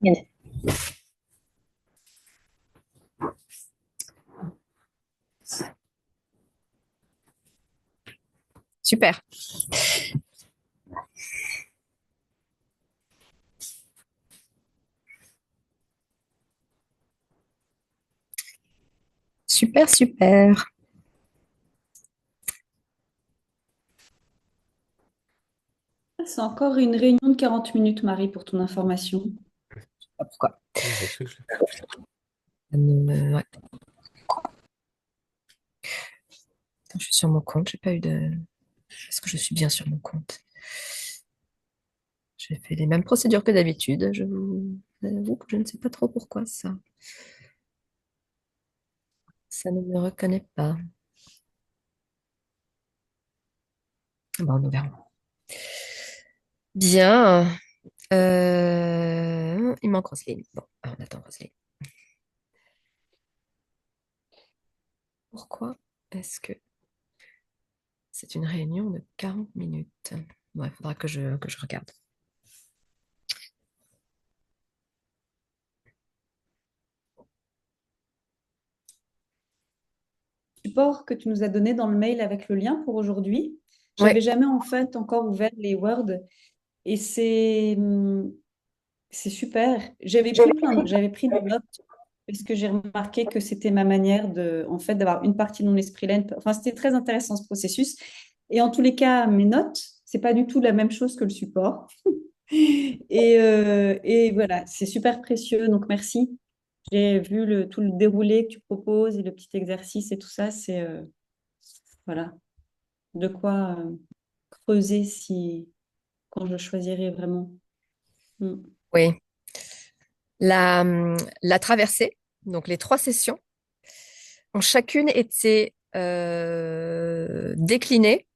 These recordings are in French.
Bien. Super, super, super. C'est encore une réunion de 40 minutes, Marie, pour ton information. Pas pourquoi. Ouais. Attends, je suis sur mon compte. J'ai pas eu de. Est-ce que je suis bien sur mon compte? J'ai fait les mêmes procédures que d'habitude. Je vous avoue que je ne sais pas trop pourquoi ça. Ça ne me reconnaît pas. Bon, nous verrons. Bien. Il manque Roselyne. Bon, on attend Roselyne. Pourquoi est-ce que c'est une réunion de 40 minutes? Bon, il faudra que je regarde. Support que tu nous as donné dans le mail avec le lien pour aujourd'hui. J'avais Ouais, jamais en fait encore ouvert les Word et c'est super. J'avais pris des notes parce que j'ai remarqué que c'était ma manière de en fait d'avoir une partie de mon esprit laine. Enfin, c'était très intéressant ce processus. Et en tous les cas, mes notes, c'est pas du tout la même chose que le support. Et voilà, c'est super précieux. Donc merci. J'ai vu tout le déroulé que tu proposes et le petit exercice et tout ça, c'est voilà, de quoi creuser si quand je choisirai vraiment. Mm. oui. La traversée, donc les trois sessions, ont chacune été déclinées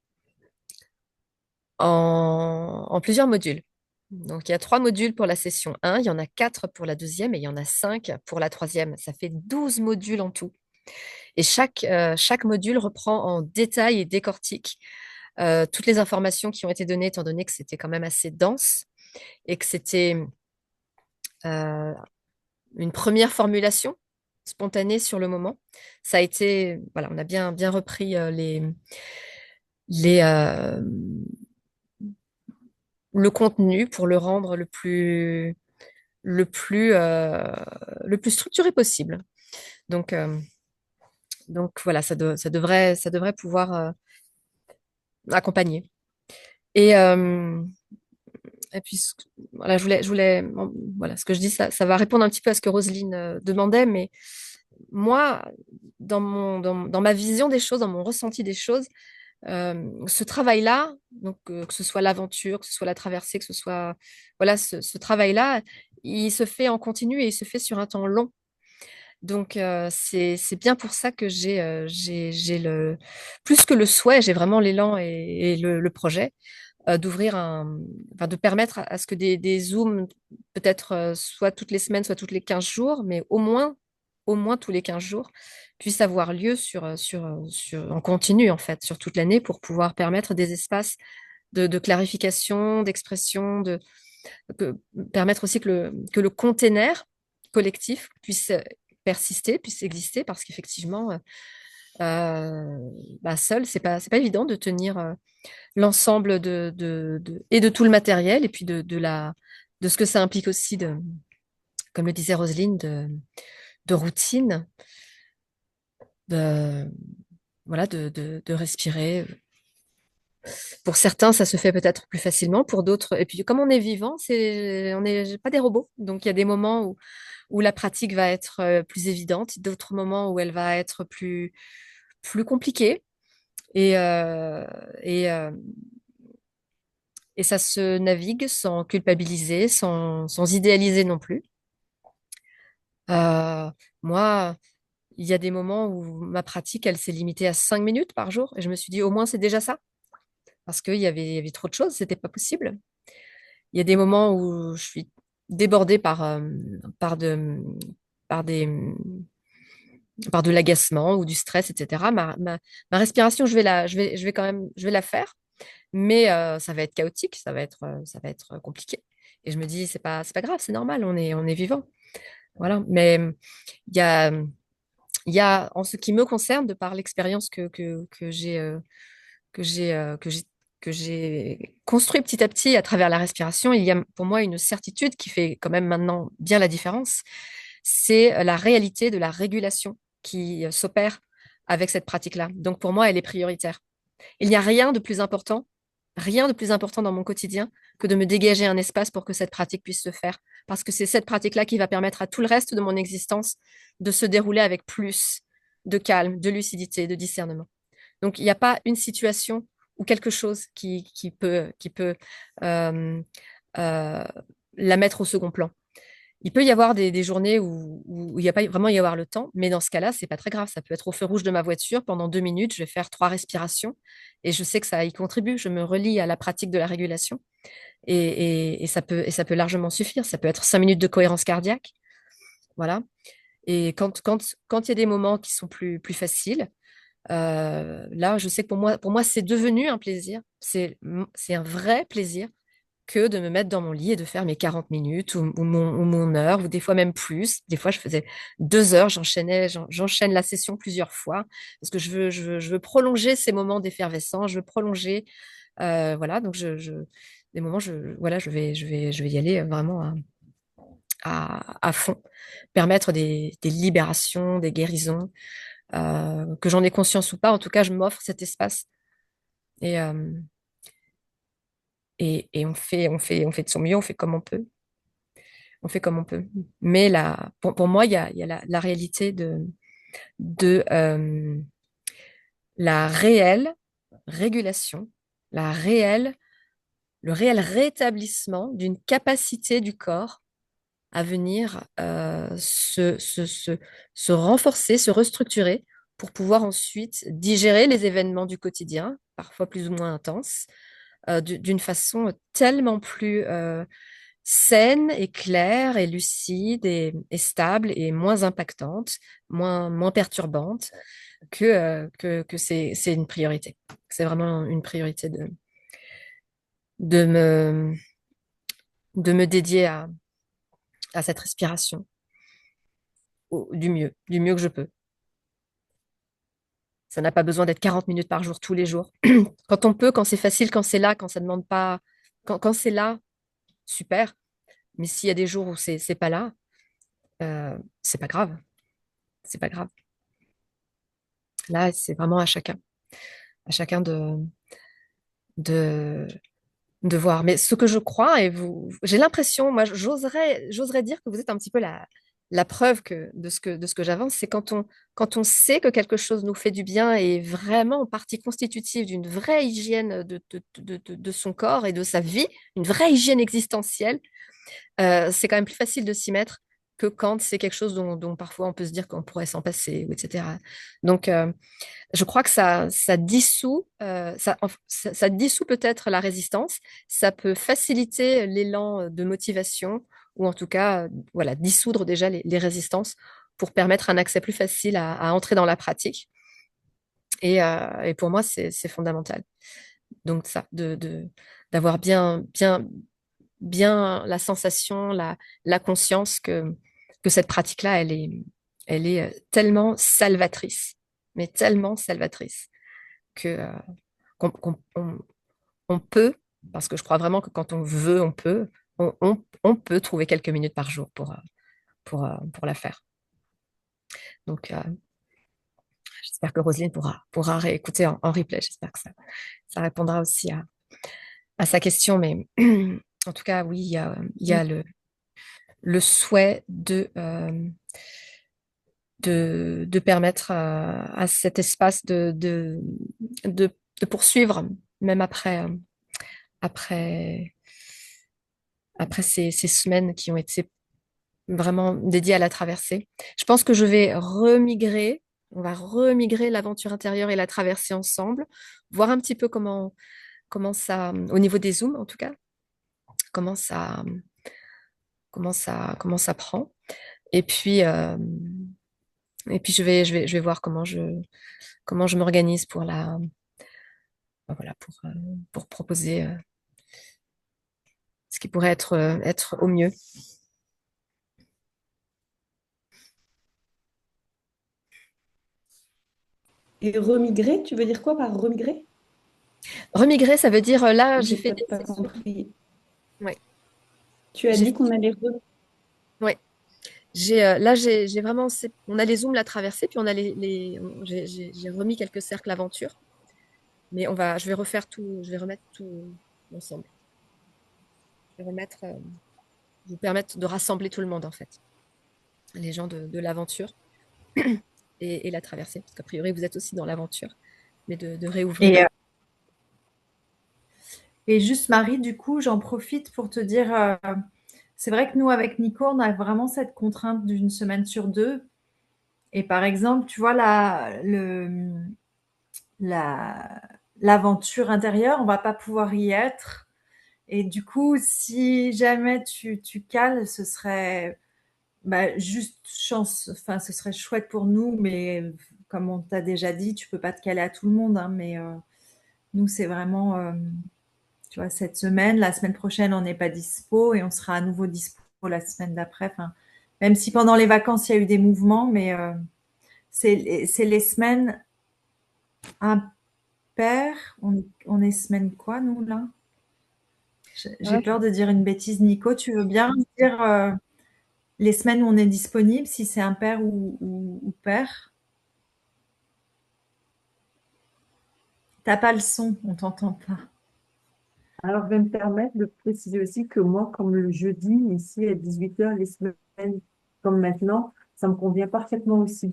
en plusieurs modules. Donc, il y a 3 modules pour la session 1, il y en a 4 pour la deuxième et il y en a 5 pour la troisième. Ça fait 12 modules en tout. Et chaque module reprend en détail et décortique toutes les informations qui ont été données, étant donné que c'était quand même assez dense et que c'était euh, une première formulation spontanée sur le moment. Ça a été, voilà, on a bien repris les, le contenu pour le rendre le plus, euh, le plus structuré possible. Donc, euh, donc voilà, ça devrait pouvoir accompagner. Et, euh, et puis, voilà, voilà, ce que je dis, ça va répondre un petit peu à ce que Roselyne demandait, mais moi, dans ma vision des choses, dans mon ressenti des choses, ce travail-là, donc que ce soit l'aventure, que ce soit la traversée, que ce soit voilà, ce travail-là, il se fait en continu et il se fait sur un temps long. Donc c'est bien pour ça que j'ai le plus que le souhait, j'ai vraiment l'élan et le projet enfin, de permettre à ce que des zooms peut-être soit toutes les semaines, soit toutes les 15 jours, mais au moins tous les 15 jours puissent avoir lieu en continu en fait sur toute l'année pour pouvoir permettre des espaces de clarification, d'expression, que- permettre aussi que le container collectif puisse persister, puisse exister, parce qu'effectivement, bah, seul, c'est pas évident de tenir l'ensemble et de tout le matériel, et puis de ce que ça implique aussi, comme le disait Roselyne, de routine, de, voilà, de respirer. Pour certains, ça se fait peut-être plus facilement, pour d'autres, et puis comme on est vivant, on n'est pas des robots, donc il y a des moments où la pratique va être plus évidente, d'autres moments où elle va être plus compliquée. Et, euh, et, euh, et ça se navigue sans culpabiliser, sans idéaliser non plus. Euh, Moi, il y a des moments où ma pratique, elle s'est limitée à 5 minutes par jour. Et je me suis dit, au moins, c'est déjà ça. Parce qu'il y avait trop de choses, c'était pas possible. Il y a des moments où je suis débordée par, de, par des, par de l'agacement ou du stress, etc. Ma respiration, je vais quand même, je vais la faire. Mais ça va être chaotique, ça va être compliqué. Et je me dis, c'est pas grave, c'est normal, on est vivant. Voilà. Mais il y a, il y a, en ce qui me concerne, de par l'expérience que j'ai, que j'ai construit petit à petit à travers la respiration, il y a pour moi une certitude qui fait quand même maintenant bien la différence. C'est la réalité de la régulation qui s'opère avec cette pratique-là. Donc pour moi, elle est prioritaire. Il n'y a rien de plus important dans mon quotidien que de me dégager un espace pour que cette pratique puisse se faire. Parce que c'est cette pratique-là qui va permettre à tout le reste de mon existence de se dérouler avec plus de calme, de lucidité, de discernement. Donc, il n'y a pas une situation ou quelque chose qui peut euh, euh, la mettre au second plan. Il peut y avoir des journées où il n'y a pas vraiment y avoir le temps, mais dans ce cas-là, c'est pas très grave. Ça peut être au feu rouge de ma voiture pendant 2 minutes, je vais faire 3 respirations et je sais que ça y contribue. Je me relie à la pratique de la régulation et ça peut largement suffire. Ça peut être 5 minutes de cohérence cardiaque, voilà. Et quand il y a des moments qui sont plus faciles, là, je sais que pour moi, c'est devenu un plaisir. C'est un vrai plaisir que de me mettre dans mon lit et de faire mes 40 minutes ou mon heure, ou des fois même plus. Des fois, je faisais 2 heures, j'enchaîne la session plusieurs fois parce que je veux prolonger ces moments d'effervescence, je veux prolonger, voilà. Donc, des moments, voilà, je vais y aller vraiment à fond, permettre des libérations, des guérisons, que j'en ai conscience ou pas. En tout cas, je m'offre cet espace et, on fait de son mieux, on fait comme on peut. On fait comme on peut. Mais là, pour moi, il y a la réalité de la réelle régulation, la réelle, le réel rétablissement d'une capacité du corps à venir se renforcer, se restructurer pour pouvoir ensuite digérer les événements du quotidien, parfois plus ou moins intenses, d'une façon tellement plus saine et claire et lucide et stable et moins impactante, moins perturbante que c'est une priorité. C'est vraiment une priorité de me, de me dédier à cette respiration du mieux que je peux. Ça n'a pas besoin d'être 40 minutes par jour, tous les jours. Quand on peut, quand c'est facile, quand c'est là, quand ça demande pas, quand c'est là, super. Mais s'il y a des jours où c'est pas là, c'est pas grave. C'est pas grave. Là, c'est vraiment à chacun de, de voir. Mais ce que je crois, et j'ai l'impression, moi, j'oserais dire que vous êtes un petit peu la preuve de ce que j'avance, c'est quand on sait que quelque chose nous fait du bien et vraiment partie constitutive d'une vraie hygiène de son corps et de sa vie, une vraie hygiène existentielle, c'est quand même plus facile de s'y mettre que quand c'est quelque chose dont parfois on peut se dire qu'on pourrait s'en passer, ou etc. Donc, je crois que ça dissout, ça dissout peut-être la résistance, ça peut faciliter l'élan de motivation, ou en tout cas, voilà, dissoudre déjà les résistances pour permettre un accès plus facile à entrer dans la pratique. Et pour moi, c'est fondamental. Donc ça, d'avoir bien la sensation, la conscience que cette pratique-là, elle est tellement salvatrice, mais tellement salvatrice que on peut, parce que je crois vraiment que quand on veut, on peut, on peut trouver quelques minutes par jour pour la faire. Donc, j'espère que Roselyne pourra réécouter en replay. J'espère que ça répondra aussi à sa question. Mais en tout cas, oui, il y a le souhait de permettre à cet espace de poursuivre, même après, après ces semaines qui ont été vraiment dédiées à la traversée. Je pense que je vais remigrer, on va remigrer l'aventure intérieure et la traversée ensemble, voir un petit peu comment ça, au niveau des zooms en tout cas, comment ça, comment ça prend. Et puis, euh, et puis je vais voir comment je m'organise voilà, pour proposer ce qui pourrait être au mieux. Et remigrer, tu veux dire quoi par remigrer? Remigrer, ça veut dire là, j'ai J'ai fait peut-être des pas sessions. compris. Ouais, Tu as j'ai dit fait- qu'on allait ouais. Là, j'ai vraiment, on a les zooms la traversée, puis on a j'ai remis quelques cercles aventure, mais je vais refaire tout, je vais remettre tout ensemble. Je vais vous permettre de rassembler tout le monde en fait, les gens de l'aventure et la traversée, parce qu'a priori vous êtes aussi dans l'aventure, mais de réouvrir. Et, euh, et juste Marie, du coup, j'en profite pour te dire, c'est vrai que nous, avec Nico, on a vraiment cette contrainte d'une semaine sur deux. Et par exemple, tu vois, la, l'aventure intérieure, on va pas pouvoir y être. Et du coup, si jamais tu cales, ce serait juste chance, enfin, ce serait chouette pour nous, mais comme on t'a déjà dit, tu peux pas te caler à tout le monde, hein, mais nous, c'est vraiment, tu vois, cette semaine, la semaine prochaine, on n'est pas dispo et on sera à nouveau dispo la semaine d'après. Enfin, même si pendant les vacances, il y a eu des mouvements, mais c'est les semaines impaires. On est semaine quoi, nous, là? J'ai Ah, peur de dire une bêtise. Nico, tu veux bien dire les semaines où on est disponible, si c'est impair ou pair? T'as pas le son, on t'entend pas. Alors, je vais me permettre de préciser aussi que moi, comme le jeudi, ici à 18 heures, les semaines comme maintenant, ça me convient parfaitement aussi.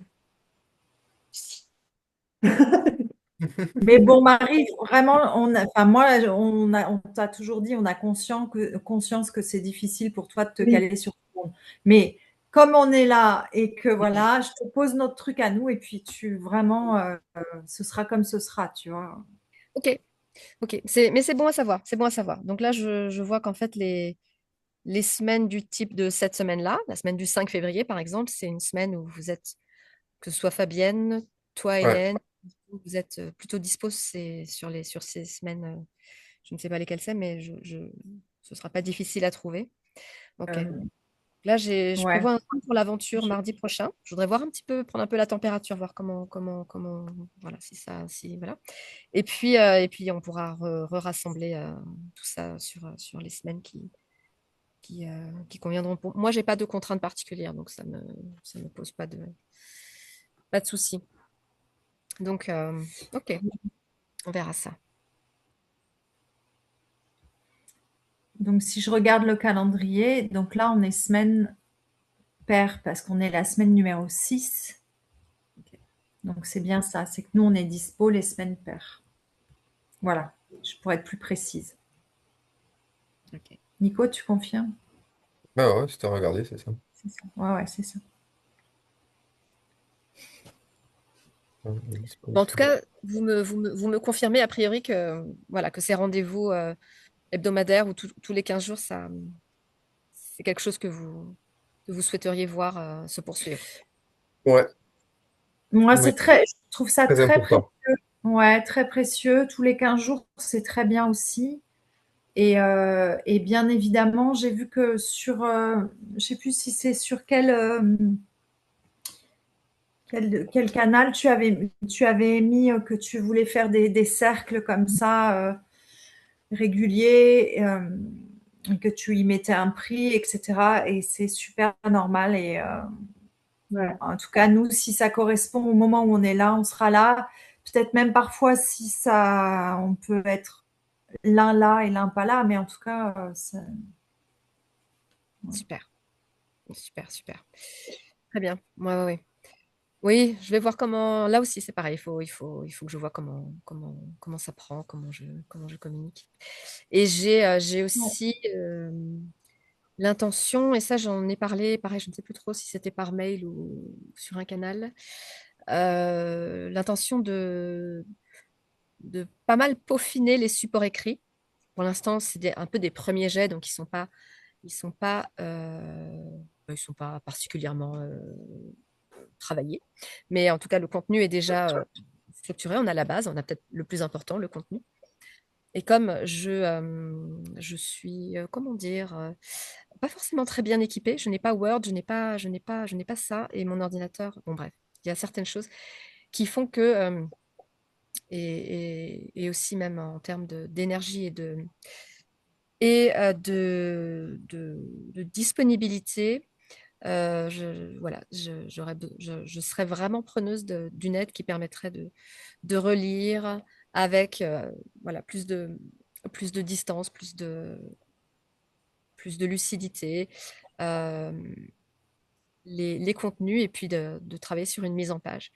Mais bon, Marie, vraiment, enfin, moi, on t'a toujours dit, on a conscience que c'est difficile pour toi de te Oui, caler sur tout le monde. Mais comme on est là et que voilà, je te pose notre truc à nous et puis vraiment, ce sera comme ce sera, tu vois. ok, ok, mais c'est bon à savoir, c'est bon à savoir. Donc là, je vois qu'en fait, les semaines du type de cette semaine-là, la semaine du 5 février, par exemple, c'est une semaine où vous êtes, que ce soit Fabienne, toi, Ouais. Hélène, vous êtes plutôt dispo sur ces semaines. Je ne sais pas lesquelles c'est, mais ce sera pas difficile à trouver. Ok. Euh, Là, je ouais. prévois un truc pour l'aventure Je- mardi prochain. Je voudrais voir un petit peu, prendre un peu la température, voir voilà, voilà. Et puis on pourra rassembler tout ça sur les semaines qui conviendront pour. Moi, j'ai pas de contraintes particulières, donc ça me pose pas de soucis. Donc, ok, on verra ça. Donc, si je regarde le calendrier, donc là, on est semaine paire parce qu'on est la semaine numéro 6. Ok, Donc, c'est bien ça, c'est que nous, on est dispo les semaines paires. Voilà, je pourrais être plus précise. ok. Nico, tu confirmes? Bah ouais, c'était regardé, c'est ça. C'est ça. Ouais, ouais, c'est ça. Ouais, on est dispo Bon, en tout aussi. cas, vous me confirmez a priori que, voilà, que ces rendez-vous hebdomadaires ou tous les 15 jours, c'est quelque chose que vous souhaiteriez voir se poursuivre. Ouais, Moi, oui, je trouve ça très très précieux. important. Ouais, très précieux. Tous les 15 jours, c'est très bien aussi. Et bien évidemment, j'ai vu que je sais plus si c'est sur quel canal tu avais mis que tu voulais faire des cercles comme ça, réguliers, que tu y mettais un prix, etc. Et c'est super normal. Et ouais. en tout cas, nous, si ça correspond au moment où on est là, on sera là. Peut-être même parfois si on peut être l'un là et l'un pas là, mais en tout cas, Super, super, super. Très bien. Ouais, ouais, ouais. Oui, je vais voir comment. Là aussi, c'est pareil. Il faut que je vois comment ça prend, comment je communique. Et j'ai ouais. aussi l'intention, et ça, j'en ai parlé, pareil, je ne sais plus trop si c'était par mail ou sur un canal, l'intention de pas mal peaufiner les supports écrits. Pour l'instant, c'est un peu des premiers jets, donc ils sont pas particulièrement travaillés. Mais en tout cas, le contenu est déjà structuré. On a la base, on a peut-être le plus important, le contenu. Et comme je suis, comment dire, pas forcément très bien équipée, je n'ai pas Word, je n'ai pas ça, et mon ordinateur, bon bref, il y a certaines choses qui font que, et aussi même en termes d'énergie et de disponibilité, voilà, je serais vraiment preneuse d'une aide qui permettrait de relire avec voilà, plus de distance, plus de lucidité, euh, les contenus et puis de travailler sur une mise en page.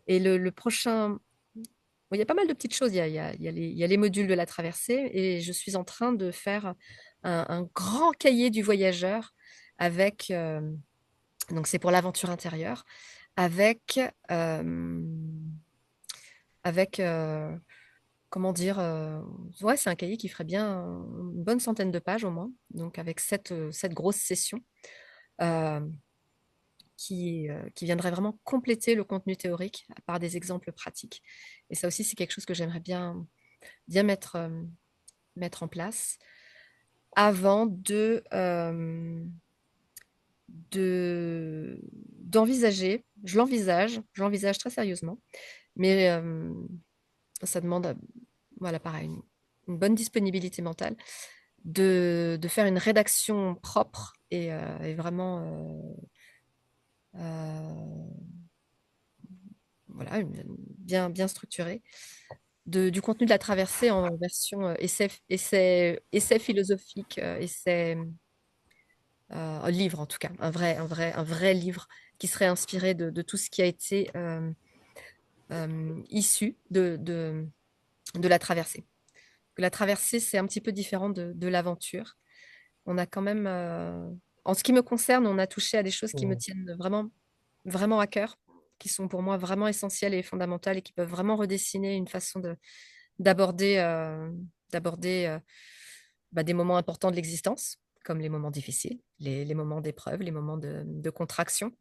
Et le prochain, bon, il y a pas mal de petites choses. Il y a les modules de la traversée et je suis en train de faire un grand cahier du voyageur avec, donc c'est pour l'aventure intérieure, avec, euh, avec comment dire, ouais, c'est un cahier qui ferait bien une bonne centaine de pages au moins, donc avec cette grosse session euh, qui viendrait vraiment compléter le contenu théorique par des exemples pratiques. Et ça aussi, c'est quelque chose que j'aimerais bien mettre en place avant d'envisager, je l'envisage très sérieusement, mais ça demande, voilà, pareil, une bonne disponibilité mentale, de faire une rédaction propre et vraiment voilà, bien structurée, du contenu de la traversée en version essai philosophique, essai livre en tout cas, un vrai livre qui serait inspiré de tout ce qui a été issu de la traversée. La traversée, c'est un petit peu différent de l'aventure. On a quand même, en ce qui me concerne, on a touché à des choses qui me Mhm. tiennent vraiment à cœur, qui sont pour moi vraiment essentielles et fondamentales et qui peuvent vraiment redessiner une façon d'aborder d'aborder des moments importants de l'existence, comme les moments difficiles, les moments d'épreuve, les moments de contraction.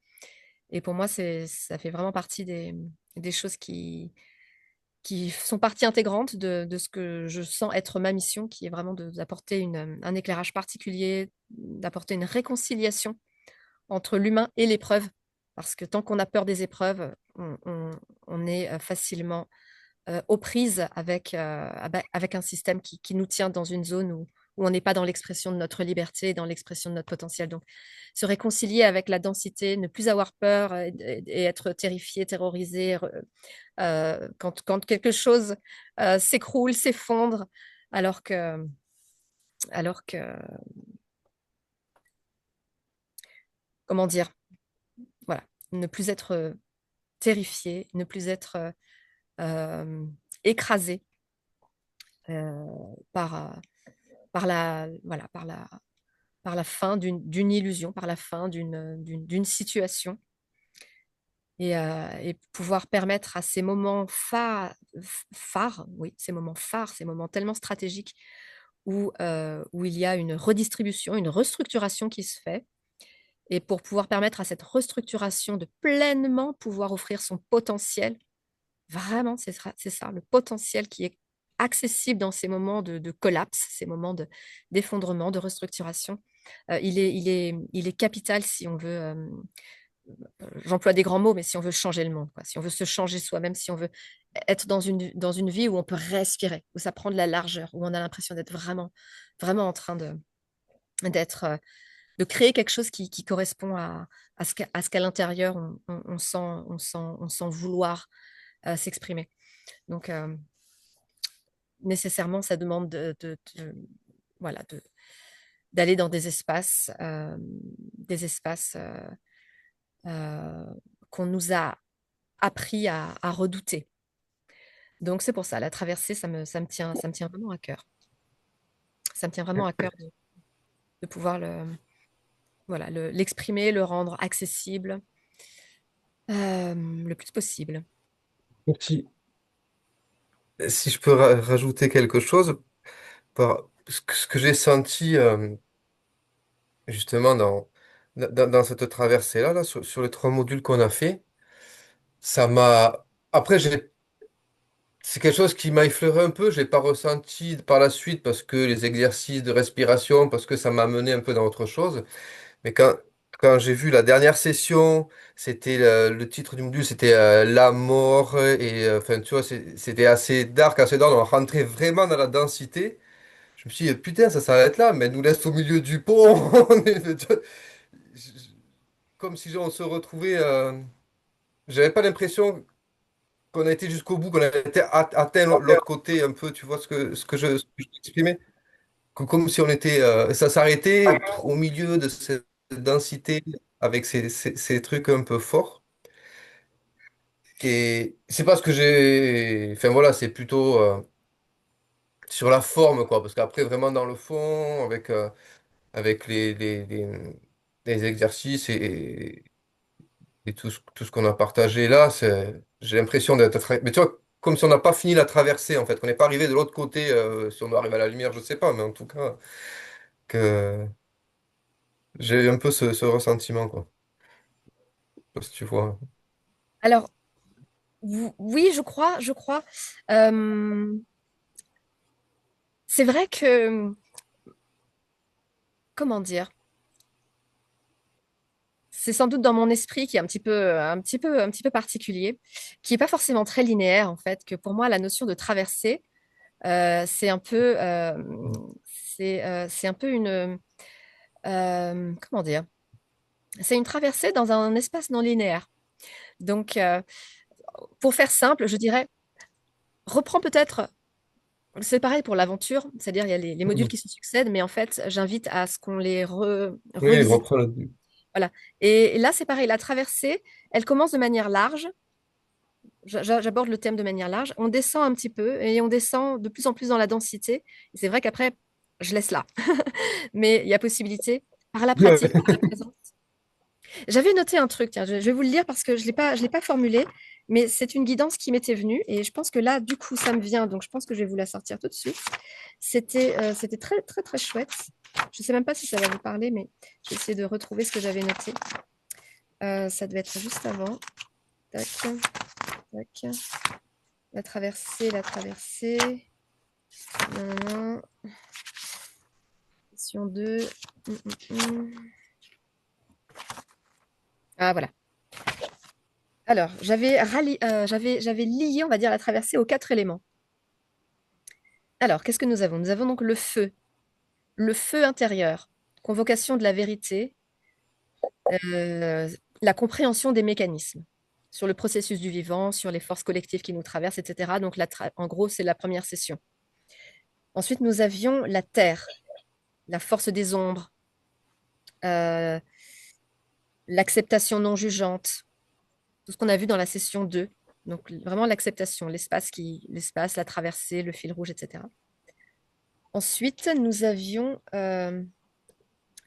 Et pour moi, ça fait vraiment partie des choses qui sont partie intégrante de ce que je sens être ma mission, qui est vraiment d'apporter un éclairage particulier, d'apporter une réconciliation entre l'humain et l'épreuve. Parce que tant qu'on a peur des épreuves, on est facilement aux prises avec un système qui nous tient dans une zone où on n'est pas dans l'expression de notre liberté, dans l'expression de notre potentiel. Donc, se réconcilier avec la densité, ne plus avoir peur et être terrifié, terrorisé, quand quelque chose s'écroule, s'effondre, alors que, alors que, comment dire, voilà, ne plus être terrifié, ne plus être euh, écrasé euh, par, voilà, par la fin d'une illusion, par la fin d'une situation. Et pouvoir permettre à ces moments phares, oui, ces moments phares, ces moments tellement stratégiques où il y a une redistribution, une restructuration qui se fait, et pour pouvoir permettre à cette restructuration de pleinement pouvoir offrir son potentiel, vraiment, c'est ça, le potentiel qui est accessible dans ces moments de collapse, ces moments d'effondrement, de restructuration. Il est capital si on veut, j'emploie des grands mots, mais si on veut changer le monde, quoi, si on veut se changer soi-même, si on veut être dans une vie où on peut respirer, où ça prend de la largeur, où on a l'impression d'être vraiment en train d'être, de créer quelque chose qui correspond à ce qu'à l'intérieur on sent vouloir s'exprimer. Donc, nécessairement, ça demande voilà, d'aller dans des espaces euh, qu'on nous a appris à redouter. Donc, c'est pour ça, la traversée, ça me tient vraiment à cœur. Ça me tient vraiment à cœur de pouvoir voilà, l'exprimer, le rendre accessible le plus possible. Si, si je peux rajouter quelque chose, ce que j'ai senti justement dans cette traversée-là, là, sur les trois modules qu'on a fait, ça m'a... Après, c'est quelque chose qui m'a effleuré un peu. Je l'ai pas ressenti par la suite parce que les exercices de respiration, parce que ça m'a amené un peu dans autre chose. Mais quand j'ai vu la dernière session, c'était le titre du module, c'était la mort. Et enfin, tu vois, c'était assez dark, assez dark. On rentrait vraiment dans la densité. Je me suis dit, putain, ça s'arrête là, mais elle nous laisse au milieu du pont. Tu vois, je- je- comme si on se retrouvait. J'avais pas l'impression qu'on a été jusqu'au bout, qu'on a été atteint l'autre côté un peu, tu vois ce que je t'exprimais? Comme si on était, ça s'arrêtait au milieu de cette densité avec ces trucs un peu forts. Et c'est pas ce que j'ai. Enfin voilà, c'est plutôt sur la forme, quoi. Parce qu'après, vraiment dans le fond, avec les exercices et tout ce qu'on a partagé là, j'ai l'impression d'être. Mais tu vois, comme si on n'a pas fini la traversée, en fait, qu'on n'est pas arrivé de l'autre côté, si on doit arriver à la lumière, je sais pas, mais en tout cas, que j'ai eu un peu ce ressentiment, quoi. Je sais pas si tu vois. Alors, oui, je crois. Euh, c'est vrai que, comment dire, c'est sans doute dans mon esprit qui est un petit peu particulier, qui est pas forcément très linéaire en fait, que pour moi la notion de traversée, c'est un peu, c'est un peu une, comment dire, c'est une traversée dans un espace non linéaire. Donc, pour faire simple, je dirais, reprends peut-être. C'est pareil pour l'aventure, c'est-à-dire il y a les modules Mhm. qui se succèdent, mais en fait, j'invite à ce qu'on les Oui, revisite. reprends là-dessus. Voilà. Et là, c'est pareil, la traversée, elle commence de manière large. J'aborde le thème de manière large. On descend un petit peu et on descend de plus en plus dans la densité. Et c'est vrai qu'après, je laisse là. Mais il y a possibilité, par la pratique, par la présence. J'avais noté un truc, tiens, je vais vous le lire parce que je l'ai pas formulé, mais c'est une guidance qui m'était venue et je pense que là, du coup, ça me vient, donc je pense que je vais vous la sortir tout de suite. C'était très, très, très chouette. Je ne sais même pas si ça va vous parler, mais je vais essayer de retrouver ce que j'avais noté. Ça devait être juste avant. Tac, tac. La traversée, la traversée. Nanana. Question 2. Ah, voilà. Alors, j'avais lié, on va dire, la traversée aux 4 éléments. Alors, qu'est-ce que nous avons? Nous avons donc le feu intérieur, convocation de la vérité, euh, la compréhension des mécanismes sur le processus du vivant, sur les forces collectives qui nous traversent, etc. Donc, en gros, c'est la première session. Ensuite, nous avions la terre, la force des ombres, euh, l'acceptation non jugeante, tout ce qu'on a vu dans la session 2. Donc, vraiment l'acceptation, l'espace, la traversée, le fil rouge, etc. Ensuite, nous avions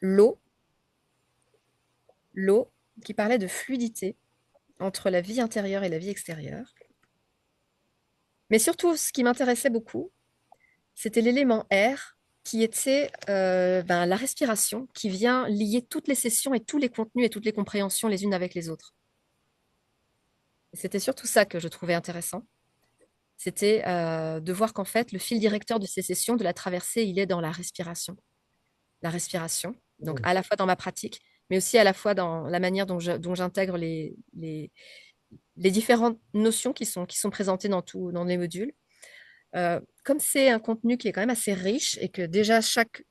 l'eau, l'eau qui parlait de fluidité entre la vie intérieure et la vie extérieure. Mais surtout, ce qui m'intéressait beaucoup, c'était l'élément air, qui était la respiration, qui vient lier toutes les sessions et tous les contenus et toutes les compréhensions les unes avec les autres. Et c'était surtout ça que je trouvais intéressant. C'était de voir qu'en fait, le fil directeur de ces sessions, de la traversée, il est dans la respiration. La respiration, donc à la fois dans ma pratique, mais aussi à la fois dans la manière dont j'intègre les différentes notions qui sont présentées dans les modules. Comme c'est un contenu qui est quand même assez riche et que déjà chaque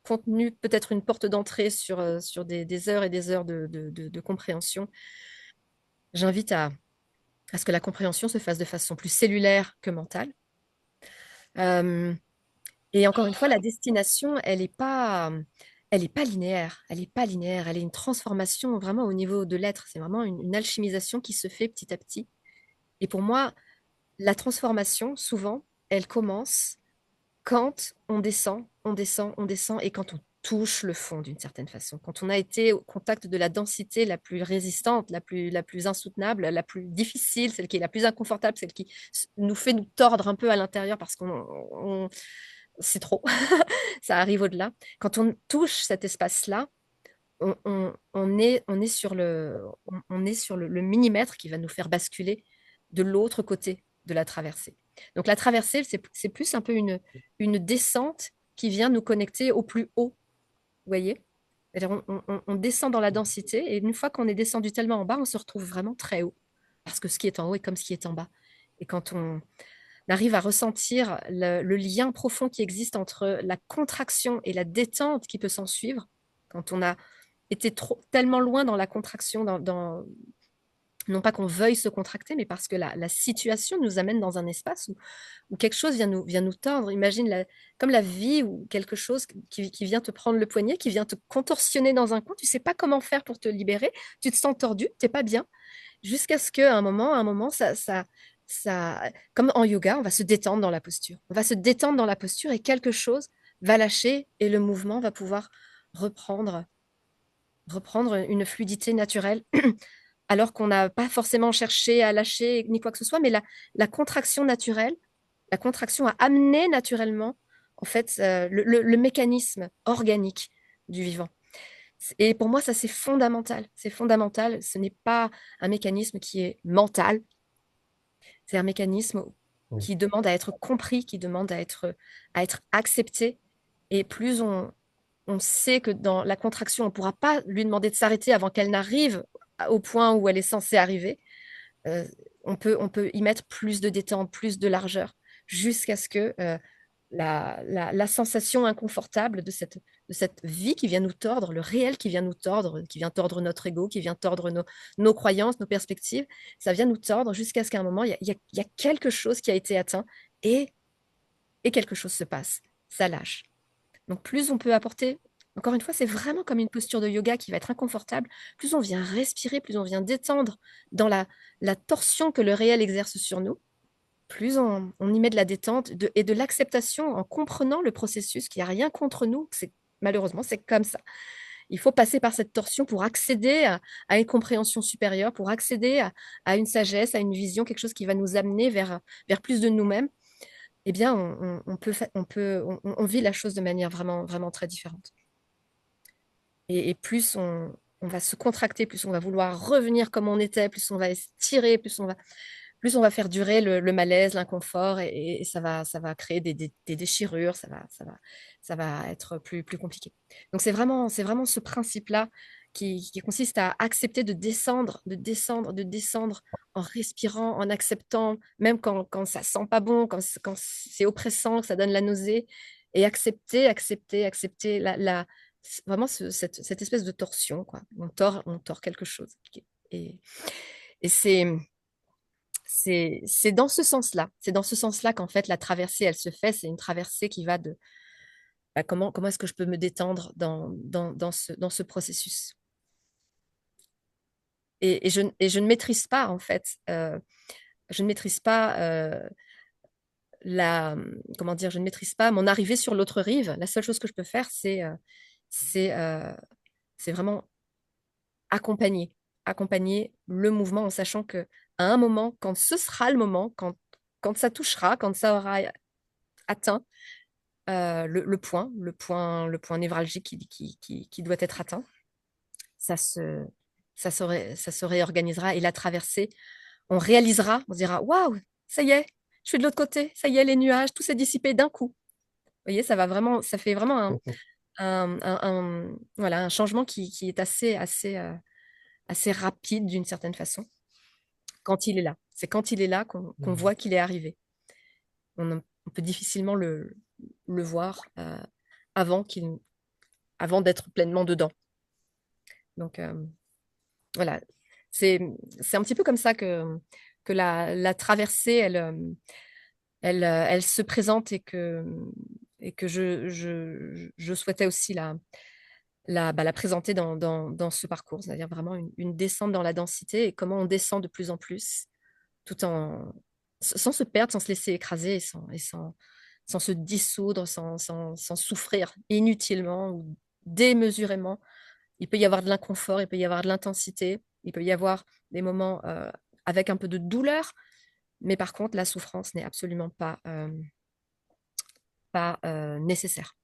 contenu peut être une porte d'entrée sur des heures et des heures de compréhension, j'invite à ce que la compréhension se fasse de façon plus cellulaire que mentale. Euh, et encore une fois, la destination, elle est pas linéaire. Elle est pas linéaire. Elle est une transformation vraiment au niveau de l'être. C'est vraiment une alchimisation qui se fait petit à petit. Et pour moi, la transformation, souvent, elle commence quand on descend, on descend, on descend, et quand on touche le fond d'une certaine façon, quand on a été au contact de la densité la plus résistante, la plus insoutenable, la plus difficile, celle qui est la plus inconfortable, celle qui nous fait nous tordre un peu à l'intérieur parce c'est trop, ça arrive au-delà. Quand on touche cet espace-là, on est sur le millimètre qui va nous faire basculer de l'autre côté de la traversée. Donc la traversée, c'est plus un peu une descente qui vient nous connecter au plus haut, vous voyez? C'est-à-dire on descend dans la densité et une fois qu'on est descendu tellement en bas, on se retrouve vraiment très haut. Parce que ce qui est en haut est comme ce qui est en bas. Et quand on arrive à ressentir le lien profond qui existe entre la contraction et la détente qui peut s'en suivre, quand on a été tellement loin dans la contraction, non pas qu'on veuille se contracter, mais parce que la situation nous amène dans un espace où quelque chose vient nous tordre. Imagine comme la vie ou quelque chose qui vient te prendre le poignet, qui vient te contorsionner dans un coin. Tu ne sais pas comment faire pour te libérer. Tu te sens tordu, tu n'es pas bien. Jusqu'à ce qu'à un moment, comme en yoga, on va se détendre dans la posture. On va se détendre dans la posture et quelque chose va lâcher et le mouvement va pouvoir reprendre une fluidité naturelle alors qu'on n'a pas forcément cherché à lâcher ni quoi que ce soit, mais la contraction naturelle, la contraction a amené naturellement en fait le mécanisme organique du vivant. Et pour moi, ça c'est fondamental. C'est fondamental. Ce n'est pas un mécanisme qui est mental. C'est un mécanisme qui demande à être compris, qui demande à être accepté. Et plus on sait que dans la contraction, on ne pourra pas lui demander de s'arrêter avant qu'elle n'arrive au point où elle est censée arriver, euh, on peut y mettre plus de détente, plus de largeur, jusqu'à ce que la sensation inconfortable de cette vie qui vient nous tordre, le réel qui vient nous tordre, qui vient tordre notre ego, qui vient tordre nos croyances, nos perspectives, ça vient nous tordre jusqu'à ce qu'à un moment, il y a quelque chose qui a été atteint et, et quelque chose se passe, ça lâche. Donc plus on peut apporter, encore une fois, c'est vraiment comme une posture de yoga qui va être inconfortable, plus on vient respirer, plus on vient détendre dans la torsion que le réel exerce sur nous, plus on y met de la détente et de l'acceptation en comprenant le processus, qu'il n'y a rien contre nous, malheureusement, c'est comme ça. Il faut passer par cette torsion pour accéder à une compréhension supérieure, pour accéder à une sagesse, à une vision, quelque chose qui va nous amener vers plus de nous-mêmes. Eh bien, on vit la chose de manière vraiment, vraiment très différente. Et plus on va se contracter, plus on va vouloir revenir comme on était, plus on va estirer, plus on va faire durer le malaise, l'inconfort, et ça va créer des déchirures, ça va être plus compliqué. Donc c'est vraiment ce principe-là qui consiste à accepter de descendre, de descendre, de descendre en respirant, en acceptant, même quand ça sent pas bon, quand c'est oppressant, que ça donne la nausée, et accepter vraiment cette espèce de torsion, quoi. On tord quelque chose. Et, et c'est dans ce sens-là. C'est dans ce sens-là qu'en fait, la traversée, elle se fait. C'est une traversée qui va de comment est-ce que je peux me détendre dans ce processus. Et je ne maîtrise pas, en fait, je ne maîtrise pas comment dire, je ne maîtrise pas mon arrivée sur l'autre rive. La seule chose que je peux faire, c'est, euh, c'est vraiment accompagner, accompagner le mouvement en sachant que à un moment, quand ce sera le moment, quand ça touchera, quand ça aura atteint le point névralgique qui doit être atteint, ça ça se réorganisera et la traversée, on réalisera, on se dira, waouh, ça y est, je suis de l'autre côté, ça y est, les nuages, tout s'est dissipé d'un coup. Vous voyez, ça fait vraiment voilà, un changement qui est assez rapide d'une certaine façon quand il est là. C'est quand il est là qu'on voit qu'il est arrivé. On peut difficilement le voir avant avant d'être pleinement dedans. Donc voilà, c'est un petit peu comme ça que la traversée, elle se présente et que je souhaitais aussi la présenter dans ce parcours, c'est-à-dire vraiment une descente dans la densité et comment on descend de plus en plus tout sans se perdre, sans se laisser écraser sans se dissoudre, sans souffrir inutilement ou démesurément. Il peut y avoir de l'inconfort, il peut y avoir de l'intensité, il peut y avoir des moments avec un peu de douleur, mais par contre, la souffrance n'est absolument pas nécessaire.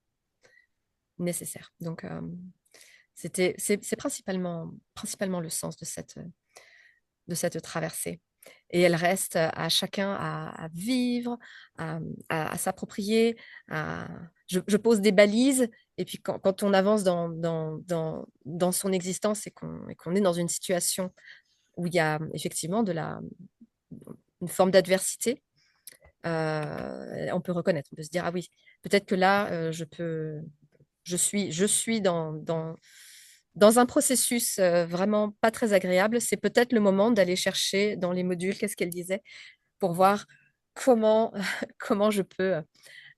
Donc, c'est principalement le sens de cette traversée. et elle reste à chacun à vivre, à, à s'approprier. Je pose des balises, et puis quand on avance dans son existence et qu'on est dans une situation où il y a effectivement une forme d'adversité, on peut reconnaître, on peut se dire, ah oui, peut-être que là, je suis dans un processus vraiment pas très agréable. C'est peut-être le moment d'aller chercher dans les modules, qu'est-ce qu'elle disait, pour voir comment, comment je peux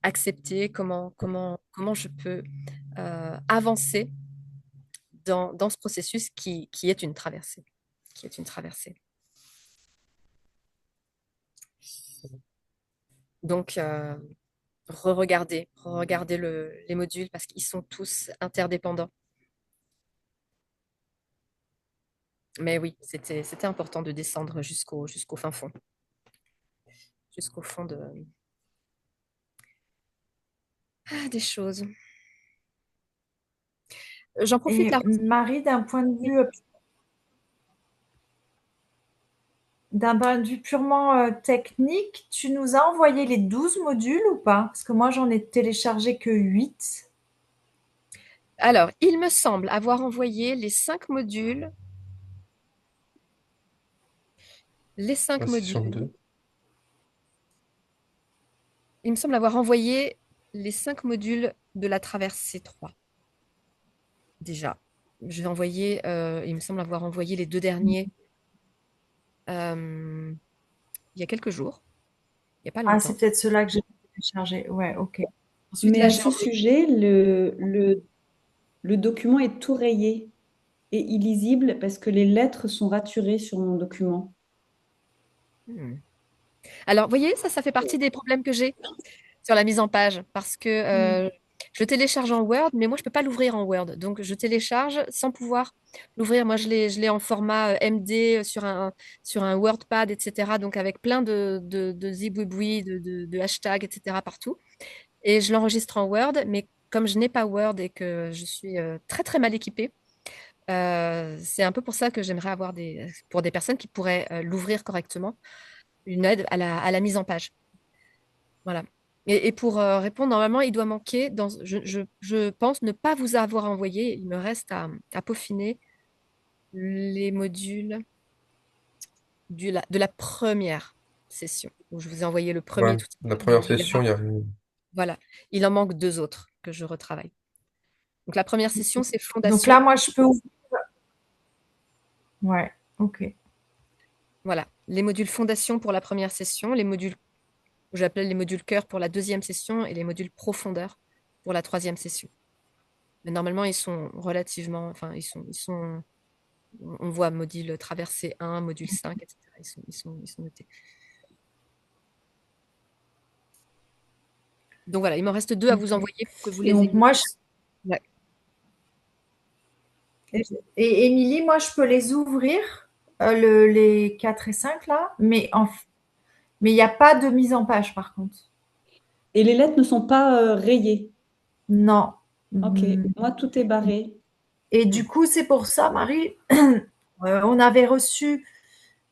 accepter, comment je peux avancer dans ce processus qui est une traversée, qui est une traversée. Donc, re-regarder les modules parce qu'ils sont tous interdépendants. Mais oui, c'était important de descendre jusqu'au fin fond, jusqu'au fond des choses. J'en profite Et là. Marie, d'un point de vue purement technique, tu nous as envoyé les 12 modules ou pas? Parce que moi, j'en ai téléchargé que 8. Alors, il me semble avoir envoyé les 5 modules. Les 5 La session modules. 2. Il me semble avoir envoyé les 5 modules de la traversée 3. Déjà. Je vais envoyer, il me semble avoir envoyé les 2 derniers il y a quelques jours. Il n'y a pas Ah, longtemps. c'est peut-être ceux-là que j'ai téléchargé. Ouais, ok. Ensuite, Mais là, à j'ai ce envoyé. sujet, le document est tout rayé et illisible parce que les lettres sont raturées sur mon document. Hmm. Alors, vous voyez, ça fait partie des problèmes que j'ai sur la mise en page parce que Mm. je télécharge en Word, mais moi, je ne peux pas l'ouvrir en Word. Donc, je télécharge sans pouvoir l'ouvrir. Moi, je l'ai en format MD sur un WordPad, etc. Donc, avec plein de zibouiboui, de hashtags, etc. partout. Et je l'enregistre en Word, mais comme je n'ai pas Word et que je suis très, très mal équipée, c'est un peu pour ça que j'aimerais avoir pour des personnes qui pourraient l'ouvrir correctement, une aide à la mise en page. Voilà. Et pour répondre, normalement, il doit manquer, je pense ne pas vous avoir envoyé, il me reste à peaufiner les modules de la première session, où je vous ai envoyé le Ouais. premier tout à La l'heure. Vous première devez session, voir. il y a eu. Voilà. Il en manque 2 autres que je retravaille. Donc la première session, c'est Donc fondation. là, moi, je peux ouvrir. Ouais, ok. Voilà. Les modules fondation pour la première session, les modules que j'appelle les modules cœur pour la deuxième session et les modules profondeur pour la troisième session. Mais normalement, ils sont relativement, enfin, on voit module traversée 1, module 5, etc. Ils sont notés. Donc voilà, il m'en reste 2 à vous Ok. envoyer pour que vous Et les on, Donc ayez. moi, Ouais. et Émilie, moi, je peux les ouvrir, les 4 et 5 là, mais il n'y a pas de mise en page par contre. et les lettres ne sont pas rayées. Non. Ok, Hum. moi tout est barré. Et Hmm. du coup, c'est pour ça, Marie, on avait reçu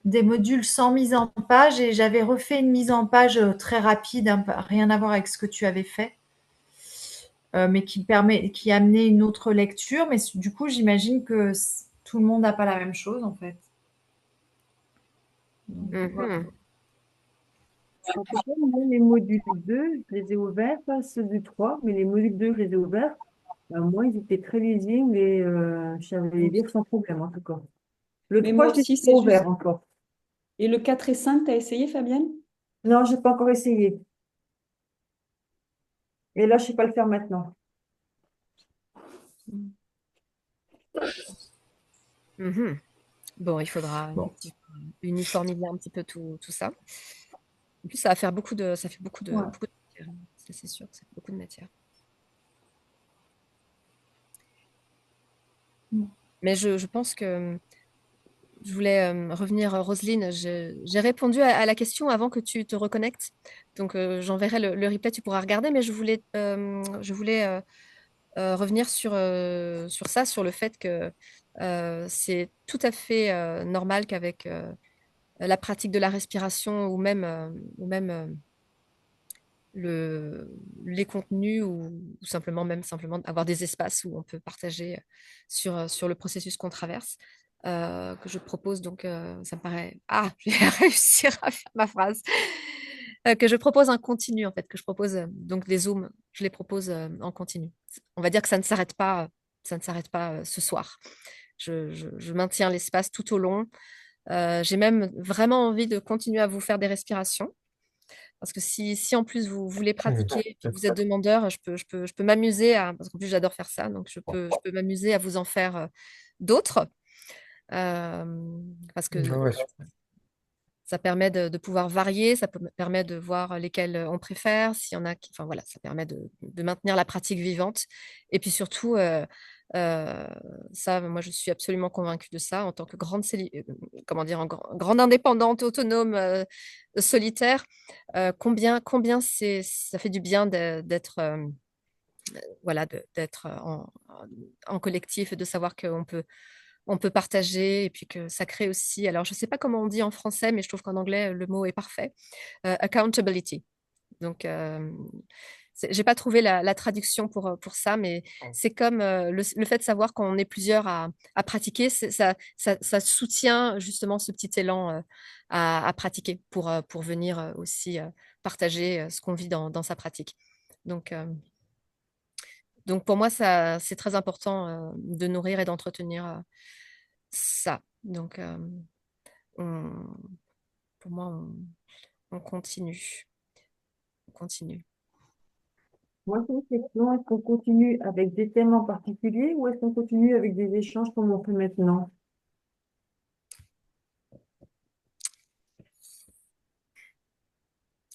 des modules sans mise en page et j'avais refait une mise en page très rapide, rien à voir avec ce que tu avais fait, mais qui amenait une autre lecture. Mais du coup, j'imagine que tout le monde n'a pas la même chose en fait. Donc, voilà. Mhm. En tout cas, moi, les modules 2, je les ai ouverts, pas ceux du 3, mais les modules 2, je les ai ouverts. Moi, ils étaient très lisibles et je savais les lire sans problème, en tout cas. Le Mais moi 3, je l'ai aussi, pas c'est juste. ouvert encore. Et le 4 et 5, t'as essayé, Fabienne? Non, je n'ai pas encore essayé. Et là, je ne sais pas le faire maintenant. Mhm. Bon, il faudra Bon, effectivement uniformiser un petit peu tout ça. En plus, ça fait ouais. beaucoup de matière, hein. Ça, c'est sûr, ça fait beaucoup de matière. Mm. Mais je pense que je voulais revenir, Roselyne. J'ai répondu à la question avant que tu te reconnectes. Donc, j'enverrai le replay, tu pourras regarder. Mais je voulais revenir sur ça, sur le fait que c'est tout à fait normal qu'avec la pratique de la respiration ou même les contenus ou simplement même simplement avoir des espaces où on peut partager sur le processus qu'on traverse. Que je propose donc, ça me paraît... Ah, je vais réussir à faire ma phrase. Que je propose un continu en fait, que je propose donc les zooms, je les propose en continu. On va dire que ça ne s'arrête pas ce soir. Je maintiens l'espace tout au long. J'ai même vraiment envie de continuer à vous faire des respirations. Parce que si en plus vous voulez pratiquer et puis que vous êtes demandeur, je peux m'amuser à, parce qu'en plus j'adore faire ça, donc je peux m'amuser à vous en faire d'autres. Euh, Parce que Ah ouais, super. ça permet de pouvoir varier, permet de voir lesquels on préfère, s'il y en a qui, enfin voilà, ça permet de maintenir la pratique vivante. Et puis surtout, euh, ça, moi je suis absolument convaincue de ça en tant que comment dire, grande indépendante, autonome, solitaire. Combien ça fait du bien d'être voilà, d'être en collectif et de savoir on peut partager et puis que ça crée aussi, alors je ne sais pas comment on dit en français, mais je trouve qu'en anglais, le mot est parfait, accountability. Donc, j'ai pas trouvé la traduction pour ça, mais c'est comme le fait de savoir qu'on est plusieurs à pratiquer, ça soutient justement ce petit élan à pratiquer pour venir aussi partager ce qu'on vit dans sa pratique. Donc, euh, donc pour moi, c'est très important de nourrir et d'entretenir ça. Donc, on- pour moi, on continue. On continue. Moi, c'est une question, est-ce qu'on continue avec des thèmes en particulier ou est-ce qu'on continue avec des échanges comme on fait maintenant?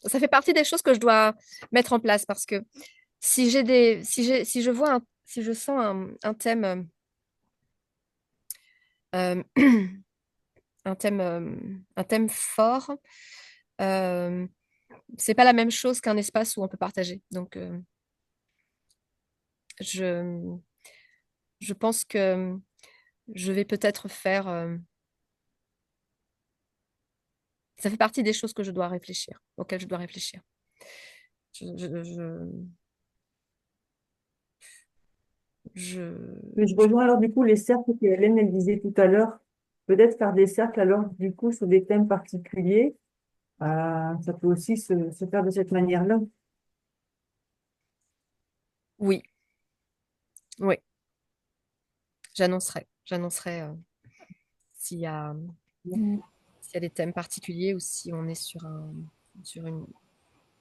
Ça fait partie des choses que je dois mettre en place parce que si je vois, si je sens un thème, euh, un thème fort, euh, c'est pas la même chose qu'un espace où on peut partager. Donc, je, je pense que je vais peut-être faire. Ça fait partie des choses que je dois réfléchir, auxquelles je dois réfléchir. Je, je, je, Mais je je- rejoins alors du coup les cercles que Hélène elle disait tout à l'heure. Peut-être faire des cercles alors du coup sur des thèmes particuliers. Ça peut aussi se faire de cette manière-là. oui, oui, j'annoncerai s'il y a, s'il y a des thèmes particuliers ou si on est sur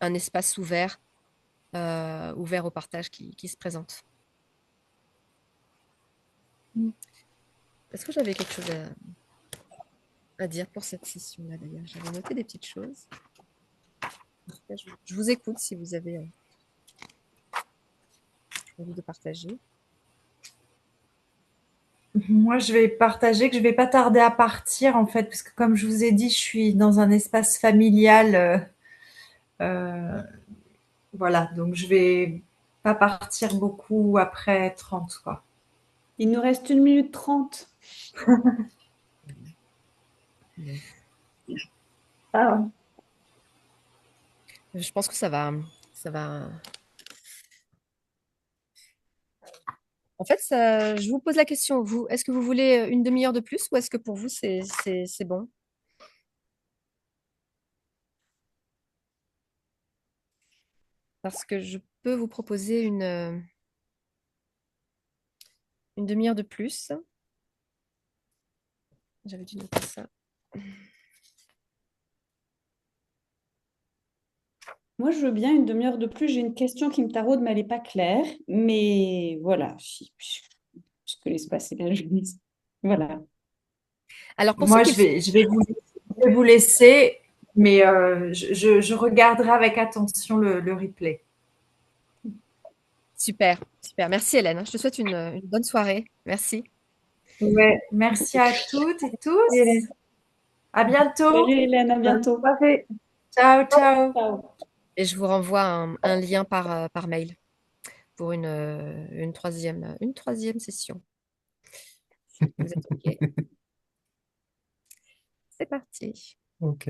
un espace ouvert, ouvert au partage qui se présente. Est-ce que j'avais quelque chose à dire pour cette session-là d'ailleurs? J'avais noté des petites choses. En tout cas, je vous écoute si vous avez envie de partager. Moi, je vais partager que je vais pas tarder à partir en fait, parce que comme je vous ai dit, je suis dans un espace familial. Euh, voilà, donc je vais pas partir beaucoup après 30 quoi. Il nous reste 1 minute 30. Ah, Je pense que ça va. En fait, je vous pose la question, vous, est-ce que vous voulez une demi-heure de plus ou est-ce que pour vous c'est bon? Parce que je peux vous proposer une demi-heure de plus. J'avais dû noter ça. Moi, je veux bien 1 demi-heure de plus. J'ai une question qui me taraude, mais elle n'est pas claire. Mais voilà, puisque l'espace est bien joli. Voilà. Alors pour ceux Moi, qui le souhaitent, je vais vous laisser, mais je regarderai avec attention le replay. super, super. Merci Hélène. Je te souhaite une bonne soirée. Merci. Ouais, merci à toutes et tous. Hélène, À bientôt. Salut Hélène, à bonne bientôt. soirée. Ciao, ciao. Ciao. Et je vous renvoie un lien par mail pour une troisième session. Vous êtes OK? C'est parti. Ok.